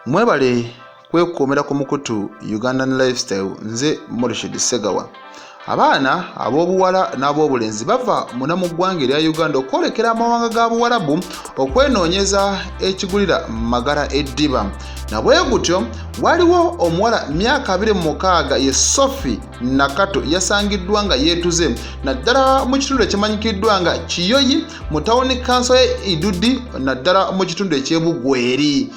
Mwebale kwekuumira ku mukutu Ugandan Lifestyle, nze Morishid Segawa. Abaana ab'obuwala n'ab'obulenzi bava muna mu ggwanga erya Uganda okwolekera amawanga ga Buwarabu okwenoonyeza ekigulira Magala eddiba. Na bwe gutyo waliwo omuwala myaka 26 ye Sophie Nakato yasangiddwa nga yeetuze naddala mu kitundu ekimanyikiddwa nga Kiyoyi mu tawuni kanso ye Idudi naddala mu kitundu eky'Ebugweri.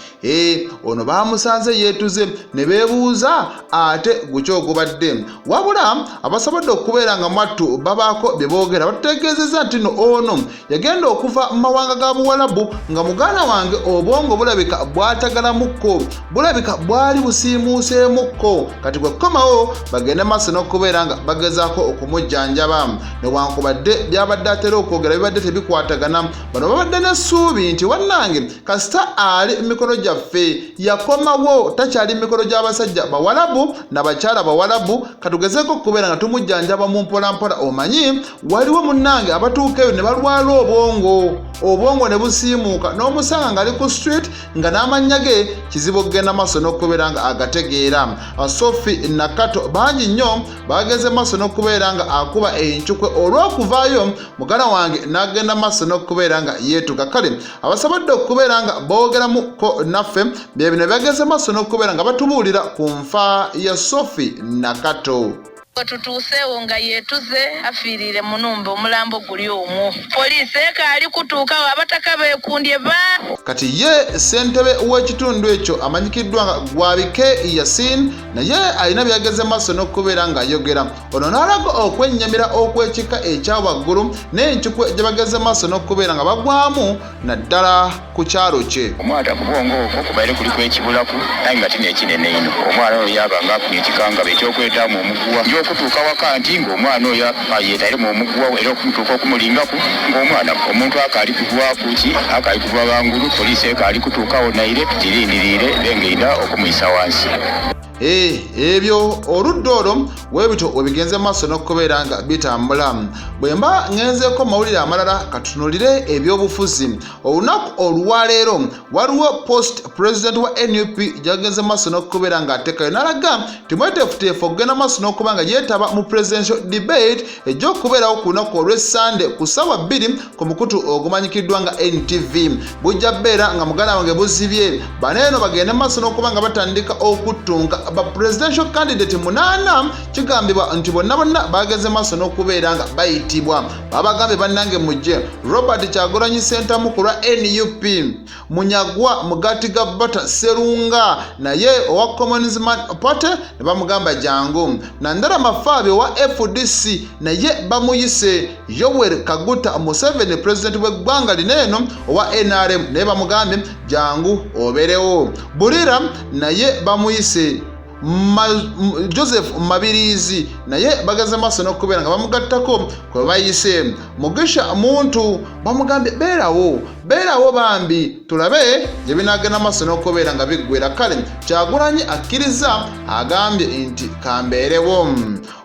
Ono bamusanze yeetuze ne beebuuza ate guki ogubadde. Wabula abasobodde okubeera nga mwattu babaako bye boogera bategeezezza nti no ono yagenda okuva mu mawanga ga Buwarabu nga muganda wange obwongo bulabika bwatagalamukko, bulabika bwali busiimuuseemukko, kati gwe kukomawo bagende maaso n'okubeera nga bagezaako okumujjanjaba. Newankubadde byabadde atera okwogera bibadde tebikwatagana, bano babadde n'essuubi nti wannange kasita ali mu mikono gyaffe yakomawo takyali mu mikono gy'abasajja Bawarabu n'abakyala Bawarabu, katugezeeko okubeera nga tumujjanjaba mu mpolampola. Omanyi waliwo munnange abatuuka eyo ne balwala obwongo ne busiimuuka n'omusanga ng'ali ku street nga n'amannya ge kizibu okugenda maaso n'okubeera nga agategeera. Sophie Nakato bangi nnyo bageze maaso n'okubeera nga akuba encukwe olw'okuvaayo muganda wange n'agenda maaso n'okubeera nga yeetuga. Kale abasobodde okubeera nga boogeramuko naffe bye bino bageze maaso n'okubeera nga batubuulira ku nfa ya Sophie Nakato. Tutuuseewo nga yeetuze afiirire mu nnumba, omulambo guli omwo. Poliisi ekaali kutuuka abataka beekundye ba. Kati ye ssentebe w'ekitundu ekyo amanyikiddwa nga Gwabike Yasin naye alina byageze maaso n'okubeera ng'ayogera. Ono n'alaga okwennyamira okw'ekika ekya waggulu n'encukwe gye bageze maaso n'okubeera nga bagwamu naddala ku kyalo kye. Omwana ku bwongo okwo kubaire kuliko ekibulaku naye nga tino ekinene ino. Omwana oyo yabanga afunye ekikangaba ekyokwetaamu omuguwa okutuuka waka nti ng'omwana oyo yeetairemu omuguwa era okumutuuka okumulingako ng'omwana omuntu akaali kuvaaku ki akaali kuva bangulu, poliisi ekaali kutuukawo naire tugirindirire bengenda okumuyisa wansi. Ebyo oludda olwo weebito webigenze maaso n'okubeera nga bitambula. Bwe mba ngenzeeko mawulire amalala katutunulire ebyobufuzi. Olunaku olwaleero waliwo post president wa NUP gy'agenze maaso n'okubeera nga ateekayo n'alaga timweteefuteefu okugenda maaso n'okuba nga yeetaba mu presidential debate ejja okubeerawo ku lunaku olw'Essande ku ssaawa 2 ku mukutu ogumanyikiddwa nga NTV. Bujja bbeera nga muganda wange buzibye baneeno bagende maaso n'okuba nga batandika okuttunga ba presidential candidate 8 kigambibwa nti bonna bageze maaso n'okubeera nga bayitibwa. Babagambye bannange mujje Robert Kyagulanyi Ssentamuku lwa NUP, Munyagwa Mugati Gabbata Sserunga naye owa Communism Party ne bamugamba jangu, Nandala Mafaabi owa FDC naye bamuyise, Yoweri Kaguta Museveni president w'eggwanga lineeno owa NRM naye bamugambye jangu oberewo, Bulira naye bamuyise, Joseph Mabirizi naye bageze maaso n'okubeera nga bamugattako kwe bayise, Mugisha Muntu bamugambye beerawo bambi tulabe gye binaagenda maaso n'okubeera nga biggwera. Kale Kyagulanyi akkiriza agambye nti kambeerewo.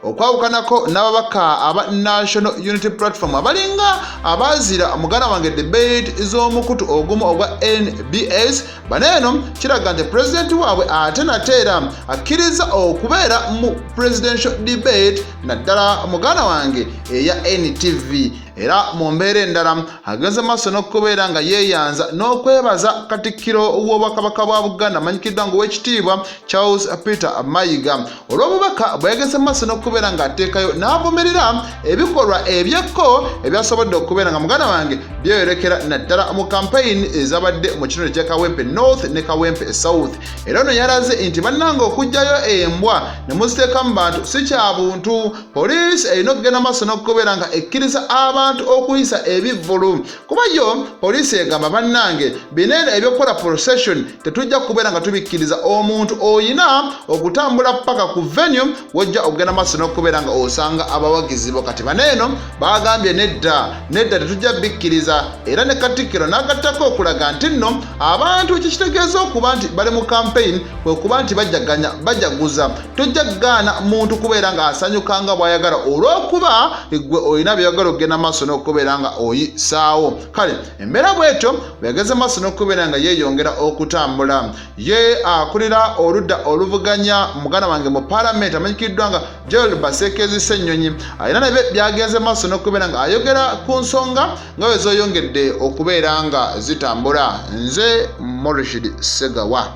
Okwawukanako n'ababaka aba National Unity Platform abalinga abaazira muganda wange debate z'omukutu ogumu ogwa NBS baneeno kiraga nti pulezidenti waabwe ate nateera akkiriza okubeera mu presidential debate naddala muganda wange eya NTV. Era mu mbeera endala ageze maaso n'okubeera nga yeeyanza n'okwebaza Katikkiro w'Obwakabaka bwa Buganda amanyikiddwa ng'Oweekitiibwa Charles Peter Mayiga olw'obubaka bwe yageze maaso n'okubeera nga ateekayo n'avumirira ebikolwa ebyekko ebyasobodde okubeera nga muganda wange byeyorekera naddala mu kampeyini ezabadde mu kitundu ekya Kawempe North ne Kawempe South. Era ono yalaze nti bannange okuggyayo embwa ne muziteeka mu bantu si kya buntu. Poliisi erina okugenda maaso n'okubeera nga ekkiriza abantu okuyisa ebivvulu, kuba yo poliisi egamba bannange bineeno ebyokukola procession tetujja kubeera nga tubikkiriza. Omuntu oyina okutambula paka ku venue wojja okugenda maaso n'okubeera nga osanga abawagizi bo. Kati baneeno bagambye nedda tetujja bikkiriza. Era ne Katikkiro n'agattako okulaga nti nno abantu kikitegeeza okuba nti bali mu campaign kwe kuba nti bajaguza. Tojja gaana muntu kubeera nga asanyuka nga bw'ayagala olw'okuba gwe olina by'oyagala okugenda maaso maaso n'okubeera nga oyisaawo. Kale embeera bw'etyo bwegeze maaso n'okubeera nga yeeyongera okutambula. Ye akulira oludda oluvuganya muganda wange mu paalamenti amanyikiddwa nga Joel Basekezi Ssennyonyi alina ne byagenze maaso n'okubeera nga ayogera ku nsonga nga bwe zeeyongedde okubeera nga zitambula. Nze Morishid Segawa.